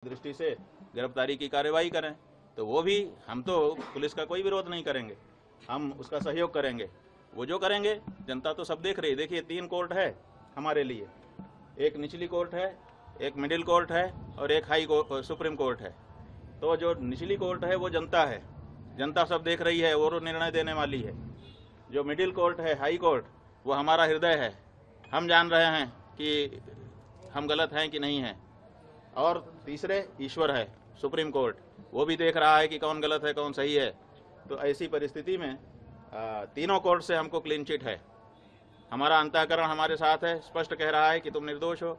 दृष्टि से गिरफ्तारी की कार्यवाही करें, तो वो भी हम तो पुलिस का कोई विरोध नहीं करेंगे, हम उसका सहयोग करेंगे। वो जो करेंगे जनता तो सब देख रही है। देखिए 3 कोर्ट है हमारे लिए, एक निचली कोर्ट है, एक मिडिल कोर्ट है और एक सुप्रीम कोर्ट है। तो जो निचली कोर्ट है वो जनता है, जनता सब देख रही है और निर्णय देने वाली है। जो मिडिल कोर्ट है, हाई कोर्ट, वो हमारा हृदय है, हम जान रहे हैं कि हम गलत हैं कि नहीं हैं। और तीसरे ईश्वर है, सुप्रीम कोर्ट, वो भी देख रहा है कि कौन गलत है कौन सही है। तो ऐसी परिस्थिति में तीनों कोर्ट से हमको क्लीन चिट है। हमारा अंतःकरण हमारे साथ है, स्पष्ट कह रहा है कि तुम निर्दोष हो।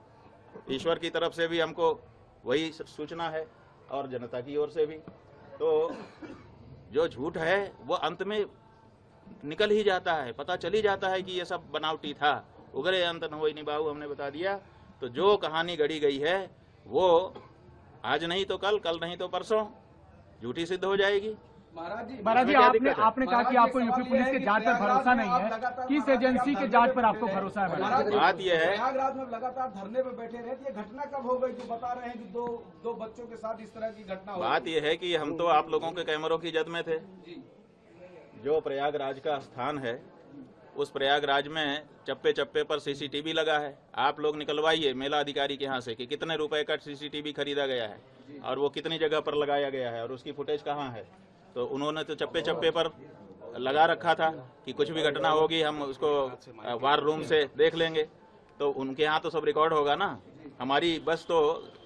ईश्वर की तरफ से भी हमको वही सूचना है और जनता की ओर से भी। तो जो झूठ है वो अंत में निकल ही जाता है, पता चल ही जाता है कि ये सब बनावटी था। उगरे अंत न होई निभाऊ, हमने बता दिया। तो जो कहानी गढ़ी गई है वो आज नहीं तो कल, कल नहीं तो परसों झूठी सिद्ध हो जाएगी। महाराज जी आपने कहा कि आपको यूपी पुलिस के जांच पर भरोसा नहीं है, किस एजेंसी के जांच पर आपको भरोसा है? बात यह है, प्रयागराज में लगातार धरने पे बैठे रहे, ये घटना कब हो गई? जो बता रहे हैं कि दो बच्चों के साथ इस तरह की घटना हो गई। बात यह है कि हम तो आप लोगों के कैमरों की जद में थे। जो प्रयागराज का स्थान है, उस प्रयागराज में चप्पे चप्पे पर सीसीटीवी लगा है। आप लोग निकलवाइए मेला अधिकारी के यहाँ से कि कितने रुपए का सीसीटीवी खरीदा गया है और वो कितनी जगह पर लगाया गया है और उसकी फुटेज कहाँ है। तो उन्होंने तो चप्पे चप्पे पर लगा रखा था कि कुछ भी घटना होगी हम उसको वार रूम से देख लेंगे। तो उनके यहाँ तो सब रिकॉर्ड होगा ना। हमारी बस तो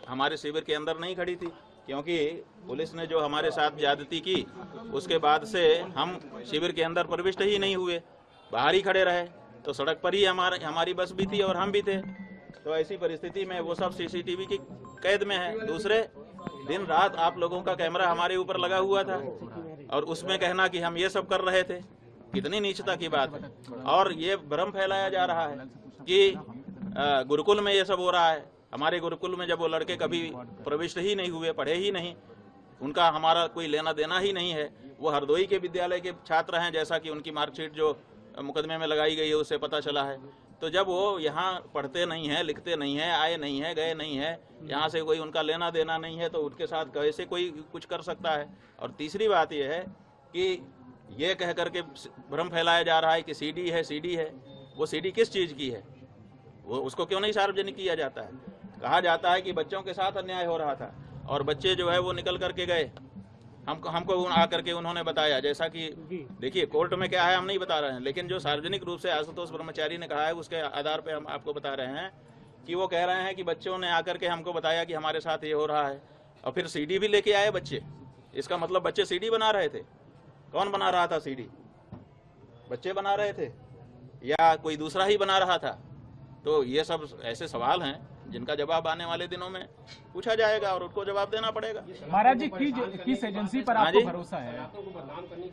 हमारे शिविर के अंदर नहीं खड़ी थी, क्योंकि पुलिस ने जो हमारे साथ ज्यादती की उसके बाद से हम शिविर के अंदर प्रविष्ट ही नहीं हुए, बाहर ही खड़े रहे। तो सड़क पर ही हमारी बस भी थी और हम भी थे। तो ऐसी परिस्थिति में वो सब सीसीटीवी की कैद में है। दूसरे दिन रात आप लोगों का कैमरा हमारे ऊपर लगा हुआ था और उसमें कहना कि हम ये सब कर रहे थे, कितनी नीचता की बात है। और ये भ्रम फैलाया जा रहा है कि गुरुकुल में ये सब हो रहा है। हमारे गुरुकुल में जब वो लड़के कभी प्रविष्ट ही नहीं हुए, पढ़े ही नहीं, उनका हमारा कोई लेना देना ही नहीं है। वो हरदोई के विद्यालय के छात्र हैं, जैसा कि उनकी मार्कशीट जो मुकदमे में लगाई गई है उससे पता चला है। तो जब वो यहाँ पढ़ते नहीं हैं, लिखते नहीं हैं, आए नहीं हैं, गए नहीं हैं, यहाँ से कोई उनका लेना देना नहीं है, तो उनके साथ कैसे कोई कुछ कर सकता है। और तीसरी बात यह है कि ये कह करके भ्रम फैलाया जा रहा है कि सीडी है, सीडी है। वो सीडी किस चीज़ की है, वो उसको क्यों नहीं सार्वजनिक किया जाता है? कहा जाता है कि बच्चों के साथ अन्याय हो रहा था और बच्चे जो है वो निकल करके गए, हमको आकर के उन्होंने बताया। जैसा कि देखिए कोर्ट में क्या है हम नहीं बता रहे हैं, लेकिन जो सार्वजनिक रूप से आशुतोष ब्रह्मचारी ने कहा है उसके आधार पे हम आपको बता रहे हैं कि वो कह रहे हैं कि बच्चों ने आकर के हमको बताया कि हमारे साथ ये हो रहा है और फिर सीडी भी लेके आए बच्चे। इसका मतलब बच्चे सीडी बना रहे थे। कौन बना रहा था सीडी? बच्चे बना रहे थे या कोई दूसरा ही बना रहा था? तो ये सब ऐसे सवाल हैं जिनका जवाब आने वाले दिनों में पूछा जाएगा और उनको जवाब देना पड़ेगा। महाराज जी किस एजेंसी पर आपको भरोसा है?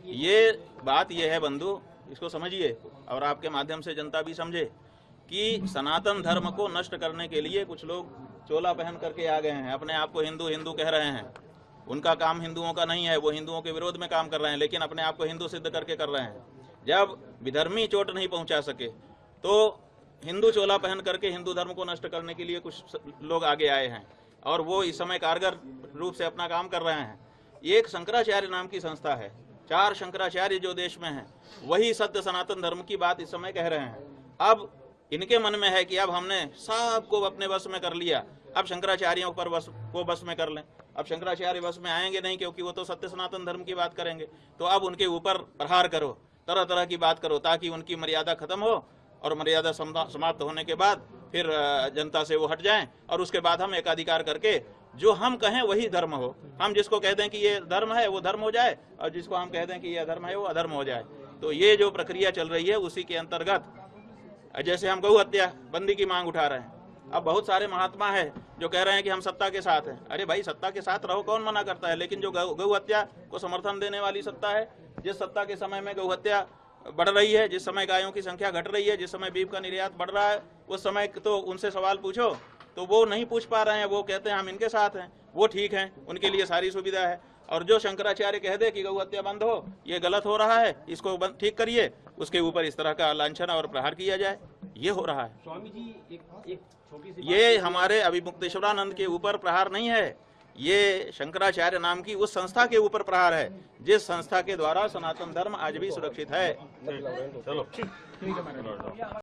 ये बात ये है बंधु, इसको समझिए और आपके माध्यम से जनता भी समझे कि सनातन धर्म को नष्ट करने के लिए कुछ लोग चोला पहन करके आ गए हैं, अपने आप को हिंदू हिंदू कह रहे हैं। उनका काम हिंदुओं का नहीं है, वो हिंदुओं के विरोध में काम कर रहे हैं, लेकिन अपने आप को हिंदू सिद्ध करके कर रहे हैं। जब विधर्मी चोट नहीं पहुंचा सके तो हिंदू चोला पहन करके हिंदू धर्म को नष्ट करने के लिए कुछ लोग आगे आए हैं और वो इस समय कारगर रूप से अपना काम कर रहे हैं। एक शंकराचार्य नाम की संस्था है, 4 शंकराचार्य जो देश में हैं, वही सत्य सनातन धर्म की बात इस समय कह रहे हैं। अब इनके मन में है कि अब हमने सबको अपने वश में कर लिया, अब शंकराचार्यों पर बस में कर लें। अब शंकराचार्य बस में आएंगे नहीं, क्योंकि वो तो सत्य सनातन धर्म की बात करेंगे। तो अब उनके ऊपर प्रहार करो, तरह तरह की बात करो, ताकि उनकी मर्यादा खत्म हो और मर्यादा समाप्त होने के बाद फिर जनता से वो हट जाएं और उसके बाद हम एकाधिकार करके जो हम कहें वही धर्म हो। हम जिसको कह दें कि ये धर्म है वो धर्म हो जाए और जिसको हम कह दें कि ये अधर्म है वो अधर्म हो जाए। तो ये जो प्रक्रिया चल रही है उसी के अंतर्गत जैसे हम गौ हत्या बंदी की मांग उठा रहे हैं। अब बहुत सारे महात्मा है जो कह रहे हैं कि हम सत्ता के साथ हैं। अरे भाई, सत्ता के साथ रहो, कौन मना करता है? लेकिन जो गौ हत्या को समर्थन देने वाली सत्ता है, जिस सत्ता के समय में गौ हत्या बढ़ रही है, जिस समय गायों की संख्या घट रही है, जिस समय बीफ का निर्यात बढ़ रहा है, उस समय तो उनसे सवाल पूछो तो वो नहीं पूछ पा रहे हैं। वो कहते हैं हम इनके साथ हैं, वो ठीक हैं, उनके लिए सारी सुविधा है। और जो शंकराचार्य कह दे कि गौ हत्या बंद हो, ये गलत हो रहा है, इसको ठीक करिए, उसके ऊपर इस तरह का लांछन और प्रहार किया जाए, ये हो रहा है। स्वामी जी एक छोटी सी ये हमारे अभिमुक्तेश्वरानंद के ऊपर प्रहार नहीं है, ये शंकराचार्य नाम की उस संस्था के ऊपर प्रहार है जिस संस्था के द्वारा सनातन धर्म आज भी सुरक्षित है। ठीक है मैडम।